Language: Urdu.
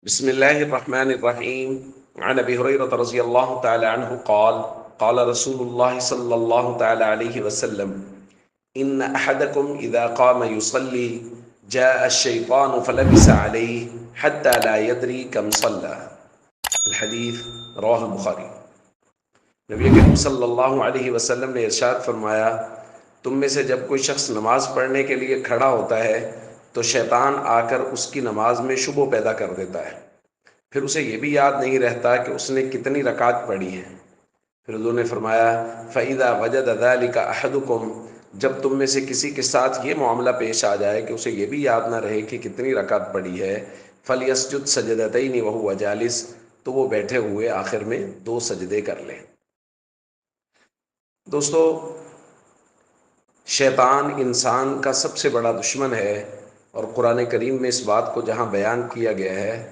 بسم الله الرحمن الرحيم. عن أبي هريرة رضي الله تعالى عنه قال قال رسول الله صلى الله تعالى عليه وسلم إن أحدكم إذا قام يصلي جاء الشيطان فلبس عليه حتى لا يدري كم صلى. الحدیث رواہ البخاری۔ نبی کریم صلی اللہ علیہ وسلم نے ارشاد فرمایا، تم میں سے جب کوئی شخص نماز پڑھنے کے لیے کھڑا ہوتا ہے تو شیطان آ کر اس کی نماز میں شبہ پیدا کر دیتا ہے، پھر اسے یہ بھی یاد نہیں رہتا کہ اس نے کتنی رکعت پڑھی ہیں۔ پھر حضور نے فرمایا، فَإِذَا وَجَدَ ذَلِكَ أَحَدُكُمْ، جب تم میں سے کسی کے ساتھ یہ معاملہ پیش آ جائے کہ اسے یہ بھی یاد نہ رہے کہ کتنی رکعت پڑھی ہے، فَلْيَسْجُدْ سَجْدَتَيْنِ وَهُوَ جَالِسٌ، تو وہ بیٹھے ہوئے آخر میں 2 سجدے کر لیں۔ دوستو، شیطان انسان کا سب سے بڑا دشمن ہے، اور قرآن کریم میں اس بات کو جہاں بیان کیا گیا ہے